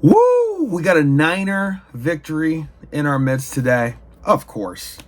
Woo! We got a Niner victory in our midst today. Of course.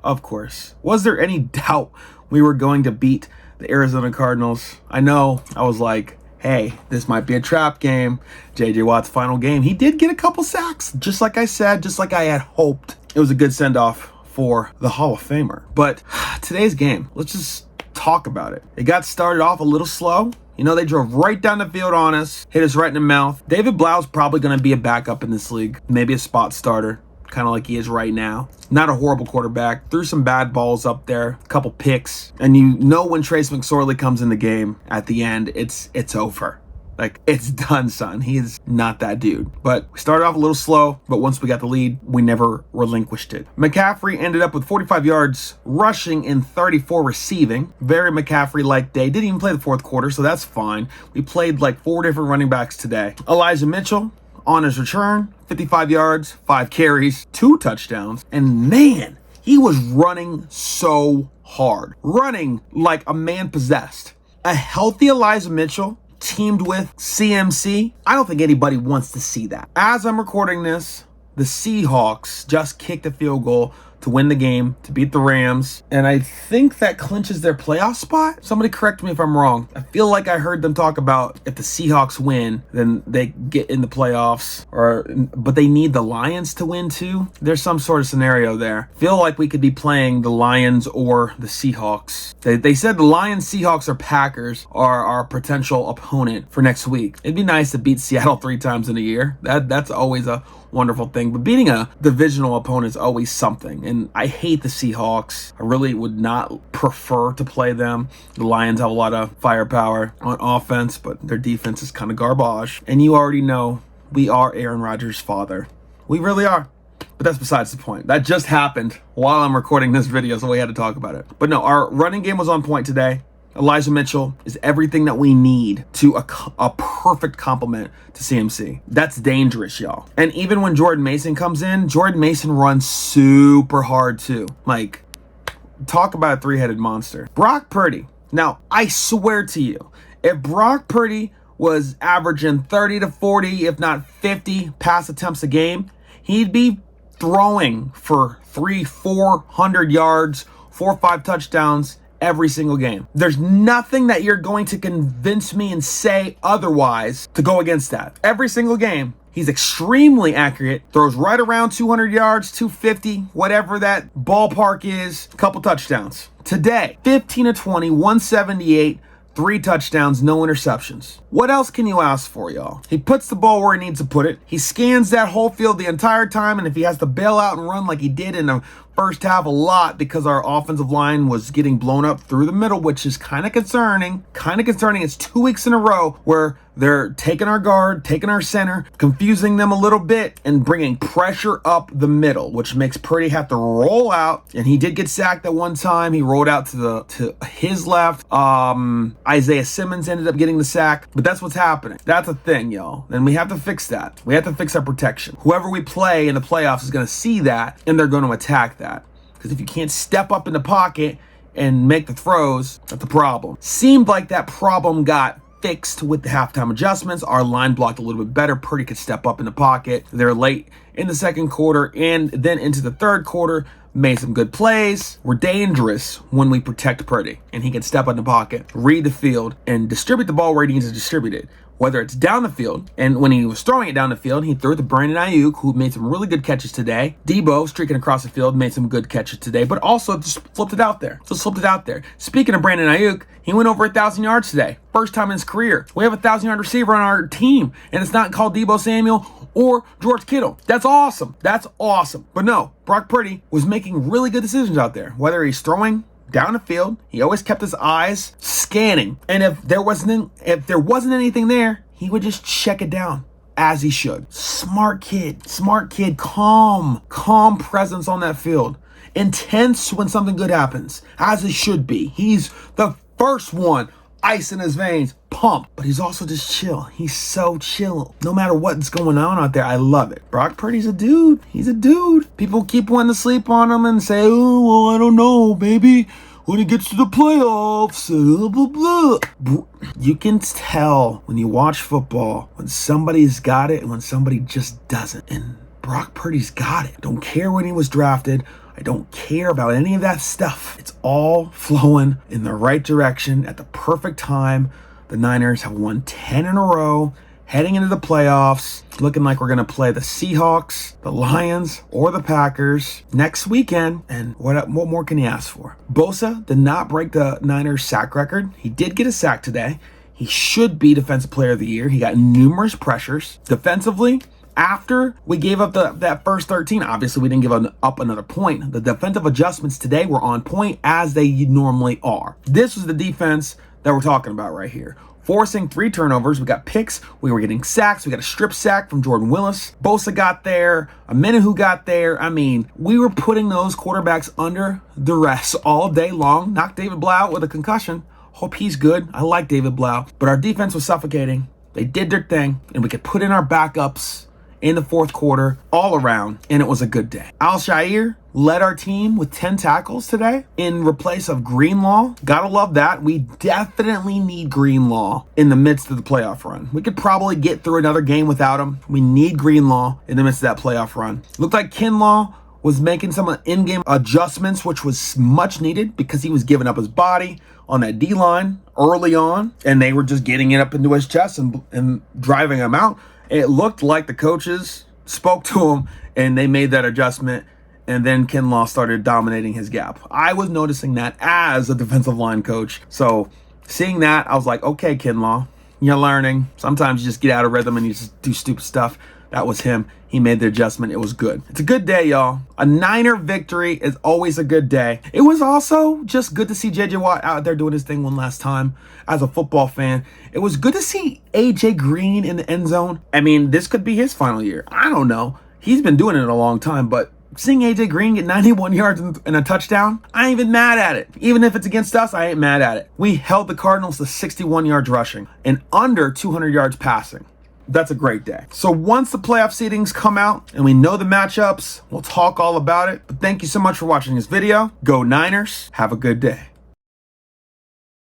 Of course. Was there any doubt we were going to beat the Arizona Cardinals? I know. I was like, hey, this might be a trap game. J.J. Watt's final game. He did get a couple sacks, just like I said, just like I had hoped. It was a good send-off for the Hall of Famer. But today's game, let's just talk about it. It got started off a little slow. You know, they drove right down the field on us, hit us right in the mouth. David Blau's probably going to be a backup in this league, maybe a spot starter, kind of like he is right now. Not a horrible quarterback. Threw some bad balls up there, a couple picks. And you know when Trace McSorley comes in the game at the end, it's over. Like, it's done, son. He is not that dude. But we started off a little slow, but once we got the lead, we never relinquished it. McCaffrey ended up with 45 yards rushing and 34 receiving. Very McCaffrey-like day. Didn't even play the fourth quarter, so that's fine. We played like 4 different running backs today. Elijah Mitchell, on his return, 55 yards, 5 carries, 2 touchdowns. And man, he was running so hard. Running like a man possessed. A healthy Elijah Mitchell teamed with CMC, I don't think anybody wants to see that. As I'm recording this, the Seahawks just kicked a field goal to win the game, to beat the Rams, and I think that clinches their playoff spot. Somebody correct me if I'm wrong. I feel like I heard them talk about if the Seahawks win, then they get in the playoffs, but they need the Lions to win too. There's some sort of scenario there. Feel like we could be playing the Lions or the Seahawks. They said the Lions, Seahawks, or Packers are our potential opponent for next week. It'd be nice to beat Seattle 3 times in a year. That's always a wonderful thing, but beating a divisional opponent is always something, and I hate the Seahawks. I really would not prefer to play them. The Lions have a lot of firepower on offense, but their defense is kind of garbage, and you already know we are Aaron Rodgers' father. We really are. But that's besides the point. That just happened while I'm recording this video, so we had to talk about it. But no, our running game was on point today. Elijah Mitchell is everything that we need to a perfect complement to CMC. That's dangerous, y'all. And even when Jordan Mason comes in, Jordan Mason runs super hard too. Like, talk about a 3-headed monster. Brock Purdy. Now, I swear to you, if Brock Purdy was averaging 30 to 40, if not 50 pass attempts a game, he'd be throwing for 300-400 yards, 4 or 5 touchdowns every single game. There's nothing that you're going to convince me and say otherwise to go against that. Every single game, he's extremely accurate, throws right around 200 yards, 250, whatever that ballpark is, couple touchdowns. Today, 15 to 20, 178, 3 touchdowns, no interceptions. What else can you ask for, y'all? He puts the ball where he needs to put it. He scans that whole field the entire time, and if he has to bail out and run like he did in the first half a lot because our offensive line was getting blown up through the middle, which is kind of concerning. It's 2 weeks in a row where they're taking our guard, taking our center, confusing them a little bit, and bringing pressure up the middle, which makes Purdy have to roll out. And he did get sacked at one time. He rolled out to his left. Isaiah Simmons ended up getting the sack, but that's what's happening. That's a thing, y'all. And we have to fix that. We have to fix our protection. Whoever we play in the playoffs is going to see that, and they're going to attack that. Because if you can't step up in the pocket and make the throws, that's a problem. Seemed like that problem got fixed with the halftime adjustments. Our line blocked a little bit better. Purdy could step up in the pocket. They're late in the second quarter and then into the third quarter. Made some good plays. We're dangerous when we protect Purdy, and he can step in the pocket, read the field, and distribute the ball where he needs to distribute it. Whether it's down the field, and when he was throwing it down the field, he threw it to Brandon Ayuk, who made some really good catches today. Debo, streaking across the field, made some good catches today, but also just flipped it out there. Speaking of Brandon Ayuk, he went over 1,000 yards today. First time in his career. We have a 1,000-yard receiver on our team, and it's not called Debo Samuel or George Kittle. That's awesome. But no, Brock Purdy was making really good decisions out there. Whether he's throwing down the field, he always kept his eyes scanning. And if there wasn't anything there, he would just check it down as he should. Smart kid, calm presence on that field. Intense when something good happens, as he should be. He's the first one, ice in his veins, pumped, but he's also just chill. He's so chill. No matter what's going on out there, I love it. Brock Purdy's a dude. He's a dude. People keep wanting to sleep on him and say, oh, well, I don't know, baby. when it gets to the playoffs, blah, blah, blah. You can tell when you watch football when somebody's got it and when somebody just doesn't. And Brock Purdy's got it. Don't care when he was drafted. I don't care about any of that stuff. It's all flowing in the right direction at the perfect time. The Niners have won 10 in a row, heading into the playoffs, looking like we're going to play the Seahawks, the Lions, or the Packers next weekend. And what more can you ask for? Bosa did not break the Niners sack record. He did get a sack today. He should be Defensive Player of the Year. He got numerous pressures. Defensively, after we gave up that first 13, obviously we didn't give up another point. The defensive adjustments today were on point as they normally are. This was the defense that we're talking about right here. Forcing 3 turnovers. We got picks. We were getting sacks. We got a strip sack from Jordan Willis. Bosa got there. Amenahu got there. I mean, we were putting those quarterbacks under duress all day long. Knocked David Blau out with a concussion. Hope he's good. I like David Blau. But our defense was suffocating. They did their thing, and we could put in our backups in the fourth quarter all around, and it was a good day. Al-Shaair led our team with 10 tackles today in replace of Greenlaw. Gotta love that. We definitely need Greenlaw in the midst of the playoff run. We could probably get through another game without him. We need Greenlaw in the midst of that playoff run. Looked like Kinlaw was making some in-game adjustments, which was much needed because he was giving up his body on that D-line early on, and they were just getting it up into his chest and driving him out. It looked like the coaches spoke to him and they made that adjustment, and then Kinlaw started dominating his gap. I was noticing that as a defensive line coach. So seeing that, I was like, okay, Kinlaw, you're learning. Sometimes you just get out of rhythm and you just do stupid stuff. That was him. He made the adjustment. It was good. It's a good day, y'all. A Niner victory is always a good day. It was also just good to see J.J. Watt out there doing his thing one last time as a football fan. It was good to see A.J. Green in the end zone. I mean, this could be his final year. I don't know. He's been doing it a long time, but seeing A.J. Green get 91 yards and a touchdown, I ain't even mad at it. Even if it's against us, I ain't mad at it. We held the Cardinals to 61 yards rushing and under 200 yards passing. That's a great day. So once the playoff seedings come out and we know the matchups, we'll talk all about it. But thank you so much for watching this video. Go Niners. Have a good day.